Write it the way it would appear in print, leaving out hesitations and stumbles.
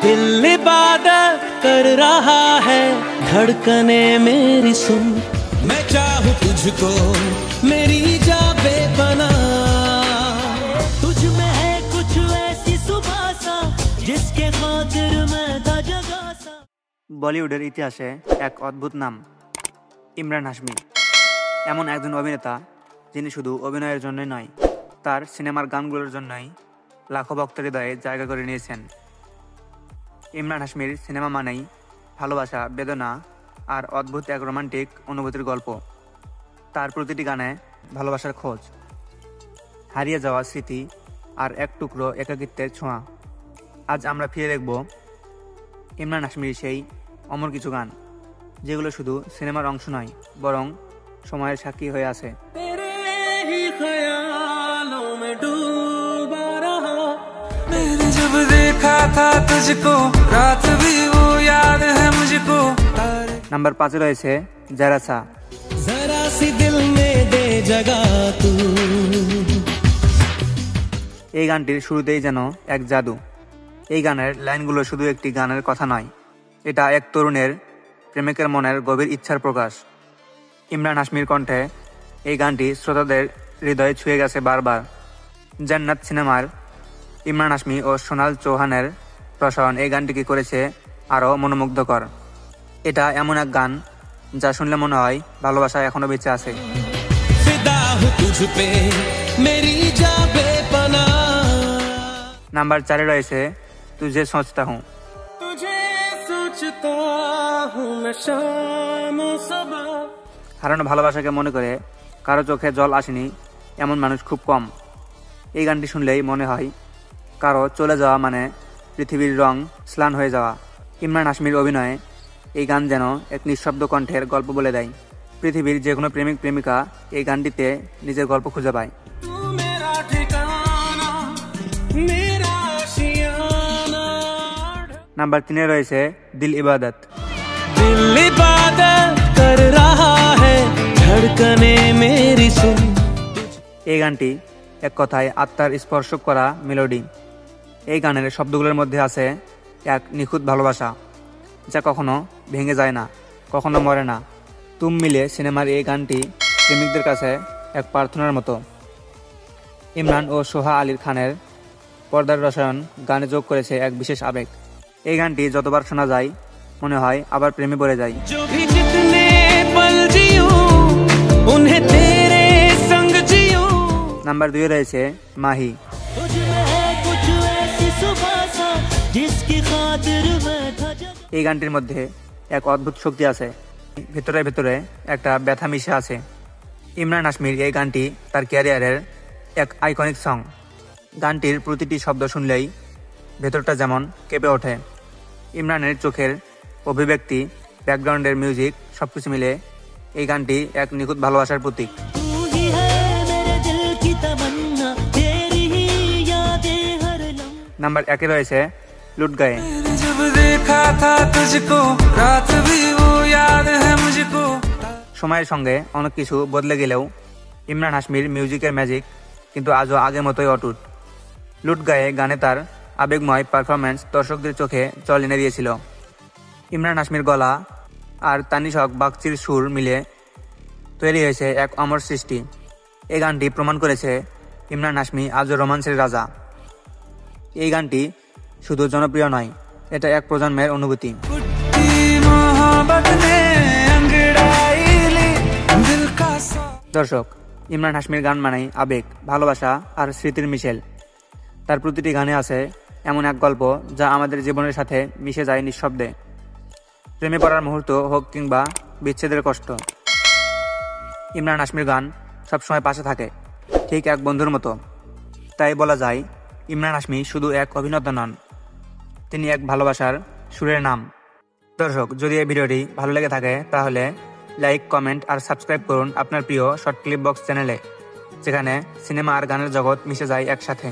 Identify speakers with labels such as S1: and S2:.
S1: दिल इबादत कर रहा है, धड़कने मेरी सुन, मैं चाहूँ तुझको मेरी जा बेपना, तुझ में है कुछ ऐसी सुबह सा जिसके खातिर मैं था जगा सा।
S2: বলিউডের ইতিহাসে এক অদ্ভুত নাম ইমরান হাশমি। এমন একজন অভিনেতা যিনি শুধু অভিনয়ের জন্যই নয়, তার সিনেমার গানগুলোর জন্যই লাখো ভক্তের হৃদয়ে জায়গা করে নিয়েছেন। ইমরান হাশমির সিনেমা মানেই ভালোবাসা, বেদনা আর অদ্ভুত এক রোমান্টিক অনুভূতির গল্প। তার প্রতিটি গানে ভালোবাসার খোঁজ, হারিয়ে যাওয়া স্মৃতি আর এক টুকরো একাকিত্বের ছোঁয়া। আজ আমরা ফিরে দেখব ইমরান হাশমির সেই অমর কিছু গান, যেগুলো শুধু সিনেমার অংশ নয়, বরং সময়ের সাক্ষী হয়ে আছে। নাম্বার 5-এ রয়েছে জরা সা। এই গানটির শুরুতেই যেন এক জাদু। এই গানের লাইনগুলো শুধু একটি গানের কথা নয়, এটা এক তরুণের প্রেমিকের মনের গভীর ইচ্ছার প্রকাশ। ইমরান হাশমির কণ্ঠে এই গানটি শ্রোতাদের হৃদয়ে ছুঁয়ে গেছে বারবার। জান্নাত সিনেমার ইমরান হাশমি ও সোনাল চৌহানের প্রসারণ এই গানটিকে করেছে আরও মনোমুগ্ধকর। এটা এমন এক গান যা শুনলে মনে হয় ভালোবাসা এখনো বেঁচে আছে। নাম্বার 4-এ রয়েছে তুঝে সোচতা হুঁ। হারানো ভালোবাসাকে মনে করে কারো চোখে জল আসেনি এমন মানুষ খুব কম। এই গানটি শুনলেই মনে হয় কারো চলে যাওয়া মানে পৃথিবীর রং স্লান হয়ে যাওয়া। ইমরান হাশমির অভিনয়ে এই গান যেন এক নিঃশব্দ কণ্ঠের গল্প বলে দেয়। পৃথিবীর যে কোনো প্রেমিক প্রেমিকা এই গানটিতে নিজের গল্প খুঁজে পায়। নাম্বার 3-এ রয়েছে দিল ইবাদত।
S1: दिल इबादत कर रहा है, धड़कने मेरी सुन।
S2: এই গানটি এক কথায় আত্মার স্পর্শ করা মেলোডি। এই গানের শব্দগুলোর মধ্যে আছে এক নিখুঁত ভালোবাসা, যা কখনো ভেঙে যায় না, কখনো মরে না। তুম মিলে সিনেমার এই গানটি প্রেমিকদের কাছে এক প্রার্থনার মতো। ইমরান ও সোহা আলী খানের পর্দার রসায়ন গানে যোগ করেছে এক বিশেষ আবেগ। এই গানটি যতবার শোনা যায় মনে হয় আবার প্রেমে পড়ে যায়। নাম্বার 2-এ রয়েছে মাহি। এই গানটির মধ্যে এক অদ্ভুত শক্তি আছে, ভেতরে ভেতরে একটা ব্যথা মিশে আছে। ইমরান হাশমির এই গানটি তার ক্যারিয়ারের এক আইকনিক সং। গানটির প্রতিটি শব্দ শুনলেই ভেতরটা যেমন কেঁপে ওঠে। ইমরানের চোখের অভিব্যক্তি, ব্যাকগ্রাউন্ডের মিউজিক, সবকিছু মিলে এই গানটি এক নিখুঁত ভালোবাসার প্রতীক। নাম্বার 1-এ রয়েছে লুট গায়ে। সময়ের সঙ্গে অনেক কিছু বদলে গেলেও ইমরান হাশমির মিউজিকের ম্যাজিক কিন্তু আজও আগের মতোই অটুট। লুট গায়ে গানে তার আবেগময় পারফরম্যান্স দর্শকদের চোখে জল এনে দিয়েছিল। ইমরান হাশমির গলা আর তানিশক বাগচির সুর মিলে তৈরি হয়েছে এক অমর সৃষ্টি। এই গানটি প্রমাণ করেছে ইমরান হাশমি আজও রোমান্সের রাজা। এই গানটি শুধু জনপ্রিয় নয়, এটা এক প্রজন্মের অনুভূতি। দর্শক, ইমরান হাশমির গান মানেই আবেগ, ভালোবাসা আর স্মৃতির মিশেল। তার প্রতিটি গানে আছে এমন এক গল্প যা আমাদের জীবনের সাথে মিশে যায় নিঃশব্দে। প্রেমে পড়ার মুহূর্ত হোক কিংবা বিচ্ছেদের কষ্ট, ইমরান হাশমির গান সবসময় পাশে থাকে, ঠিক এক বন্ধুর মতো। তাই বলা যায় ইমরান হাশমি শুধু এক অভিনেতা নন, তিনি এক ভালোবাসার সুরের নাম। দর্শক, যদি এই ভিডিওটি ভালো লেগে থাকে তাহলে লাইক, কমেন্ট আর সাবস্ক্রাইব করুন আপনার প্রিয় শর্ট ক্লিপ বক্স চ্যানেলে, যেখানে সিনেমা আর গানের জগৎ মিশে যায় একসাথে।